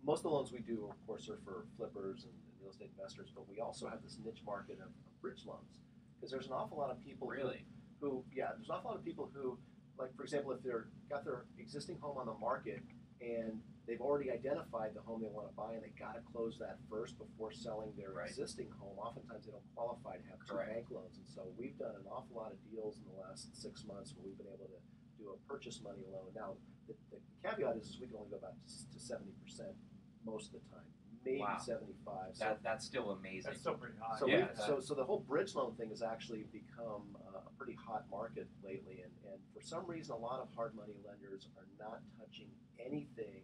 most of the loans we do, of course, are for flippers and real estate investors, but we also have this niche market of bridge loans because there's an awful lot of people Really? there's an awful lot of people who, like for example, if they're got their existing home on the market and they've already identified the home they want to buy and they got to close that first before selling their Right. existing home. Oftentimes they don't qualify to have two Correct. bank loans, and so we've done an awful lot of deals in the last 6 months where we've been able to do a purchase money loan. Now the caveat is we can only go back to 70% most of the time, maybe Wow. 75. So That's still amazing. That's still pretty high. so, Yeah, so the whole bridge loan thing has actually become a pretty hot market lately, and for some reason, a lot of hard money lenders are not touching anything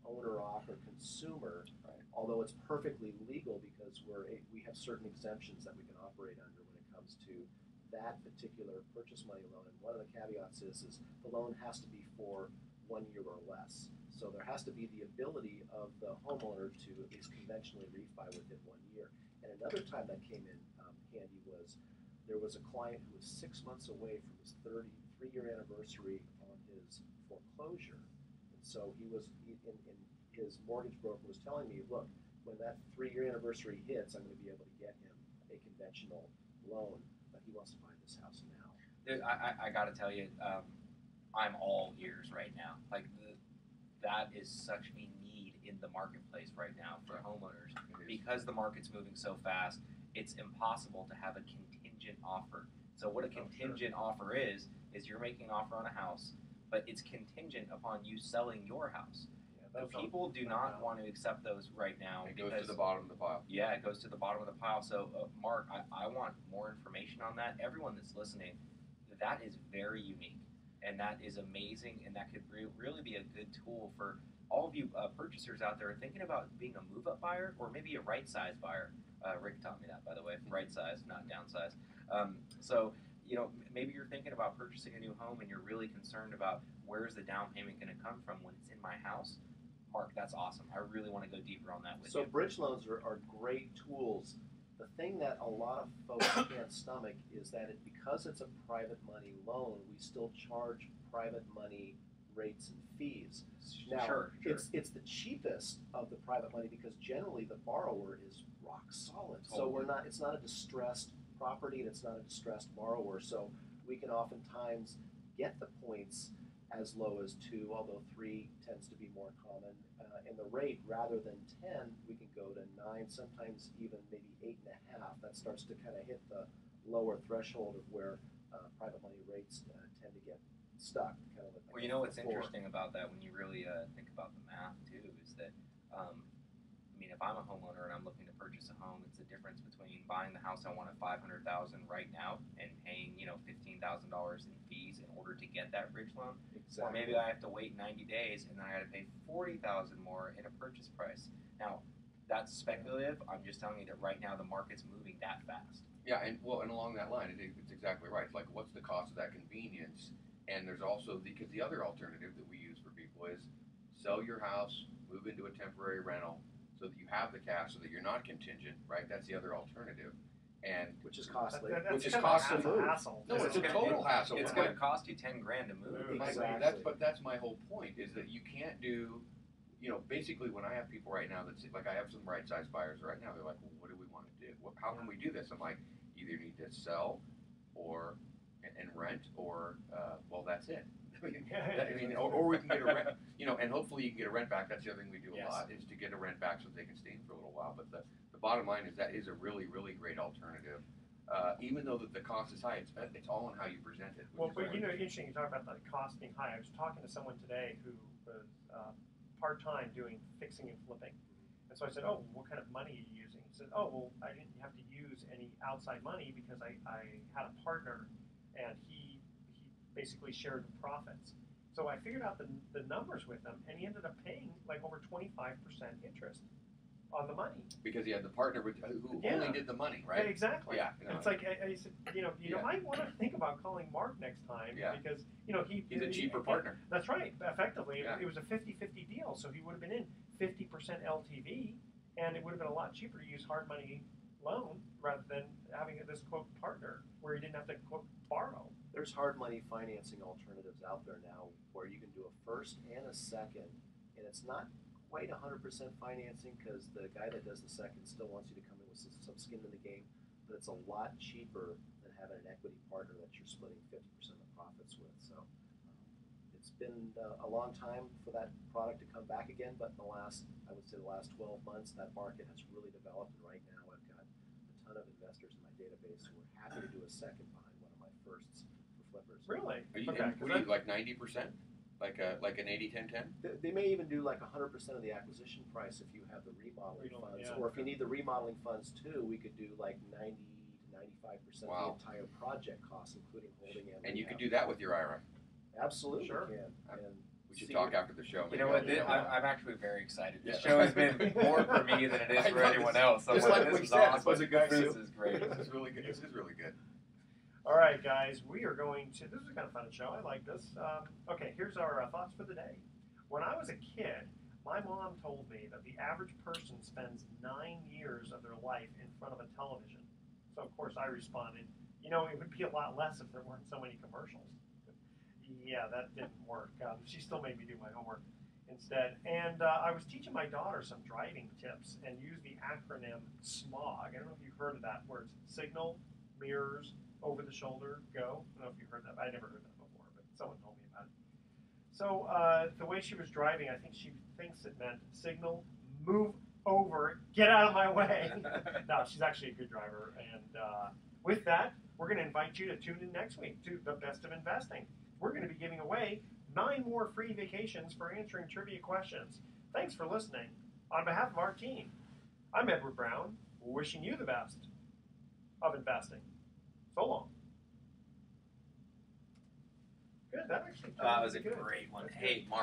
owner-op or consumer, Right. although it's perfectly legal because we have certain exemptions that we can operate under when it comes to that particular purchase money loan. And one of the caveats is the loan has to be for 1 year or less. So there has to be the ability of the homeowner to at least conventionally refi within 1 year. And another time that came in handy was there was a client who was 6 months away from his 33-year anniversary on his foreclosure. And so his mortgage broker was telling me, look, when that 3-year anniversary hits, I'm going to be able to get him a conventional loan, but he wants to buy this house now. Dude, I got to tell you, I'm all ears right now. Like, that is such a need in the marketplace right now for homeowners. Because the market's moving so fast, it's impossible to have a contingent offer. So what a contingent offer is you're making an offer on a house, but it's contingent upon you selling your house. Yeah, People do not want to accept those right now. It goes because to the bottom of the pile. Yeah, it goes to the bottom of the pile. So, Mark, I want more information on that. Everyone that's listening, that is very unique, and that is amazing, and that could really be a good tool for all of you purchasers out there thinking about being a move-up buyer or maybe a right-size buyer. Rick taught me that, by the way, right size, not downsize. So, maybe you're thinking about purchasing a new home and you're really concerned about where's the down payment going to come from when it's in my house. Mark, that's awesome. I really want to go deeper on that with So you. bridge loans are great tools. The thing that a lot of folks can't stomach is that because it's a private money loan, we still charge private money rates and fees. Now, Sure. it's the cheapest of the private money because generally the borrower is rock solid. So it's not a distressed property and it's not a distressed borrower. So we can oftentimes get the points as low as 2, although 3 tends to be more common. And the rate, rather than 10, we can go to 9, sometimes even maybe 8.5. That starts to kind of hit the lower threshold of where private money rates tend to get stuck. Kind of Well, you know what's interesting about that when you really think about the math too is that, I mean, if I'm a homeowner and I'm looking to purchase a home, it's the difference between buying the house I want at $500,000 right now and paying $15,000 in fees in order to get that bridge loan. Exactly. Or maybe I have to wait 90 days and then I got to pay $40,000 more in a purchase price. Now, that's speculative. I'm just telling you that right now the market's moving that fast. Yeah, and along that line, it's exactly right. It's like, what's the cost of that convenience? And there's also because the other alternative that we use for people is sell your house, move into a temporary rental, so that you have the cash, so that you're not contingent. Right? That's the other alternative. And which is costly. That's Which is kind of costly. a hassle. No, it's a total hassle. It's going to cost you $10,000 to move. Exactly. That's my whole point is that you can't do, basically when I have people right now that like I have some right size buyers right now, they're like, well, what do we want to do? How can we do this? I'm like, either you need to sell or and rent or well, that's it. I mean, or we can get a rent, and hopefully you can get a rent back. That's the other thing we do a lot is to get a rent back so they can stay in for a little while. But the bottom line is that is a really, really great alternative. Even though the cost is high, it's all on how you present it. Well, but interesting you talk about the cost being high. I was talking to someone today who was part-time doing fixing and flipping. And so I said, oh, what kind of money are you using? He said, oh, well, I didn't have to use any outside money because I had a partner and he basically shared the profits. So I figured out the numbers with him, and he ended up paying like over 25% interest on the money. Because he had the partner who only did the money, right? Yeah, exactly. Yeah. It's like I said, you might want to think about calling Mark next time because he's a cheaper partner. That's right. Effectively, Yeah. it was a 50-50 deal, so he would have been in 50% LTV, and it would have been a lot cheaper to use hard money loan rather than having this quote partner where he didn't have to quote borrow. There's hard money financing alternatives out there now where you can do a first and a second, and it's not quite 100% financing because the guy that does the second still wants you to come in with some skin in the game, but it's a lot cheaper than having an equity partner that you're splitting 50% of the profits with. So it's been a long time for that product to come back again, but in the last 12 months, that market has really developed, and right now I've got a ton of investors in my database who are happy to do a second behind one of my firsts for flippers. Really? Are you, Okay. what do you like 90%? Like an 80-10-10? They may even do like 100% of the acquisition price if you have the remodeling funds, or if you need the remodeling funds too, we could do like 90 to 95% Wow. of the entire project cost, including holding And you could do that with your IRA. Absolutely, Sure. can. And We should see talk what- after the show. You know what? I'm actually very excited. This Yeah. show has been more for me than it is I for know, anyone this- else. I'm just like, like this we is said, awesome. this was a good This soup. is great. This is really good. This is really good. All right, guys, we are going to. This is a kind of fun show. I like this. Okay, here's our thoughts for the day. When I was a kid, my mom told me that the average person spends 9 years of their life in front of a television. So, of course, I responded, it would be a lot less if there weren't so many commercials. Yeah, that didn't work. She still made me do my homework instead. And I was teaching my daughter some driving tips and used the acronym SMOG. I don't know if you've heard of that, where it's signal, mirrors, over the shoulder, go. I don't know if you've heard that. I never heard that before, but someone told me about it. So the way she was driving, I think she thinks it meant signal, move over, get out of my way. No, she's actually a good driver. And with that, we're going to invite you to tune in next week to The Best of Investing. We're going to be giving away 9 more free vacations for answering trivia questions. Thanks for listening. On behalf of our team, I'm Edward Brown, wishing you the best of investing. So long. Good. That actually That was a good. great one. That's Hey, good. Mark.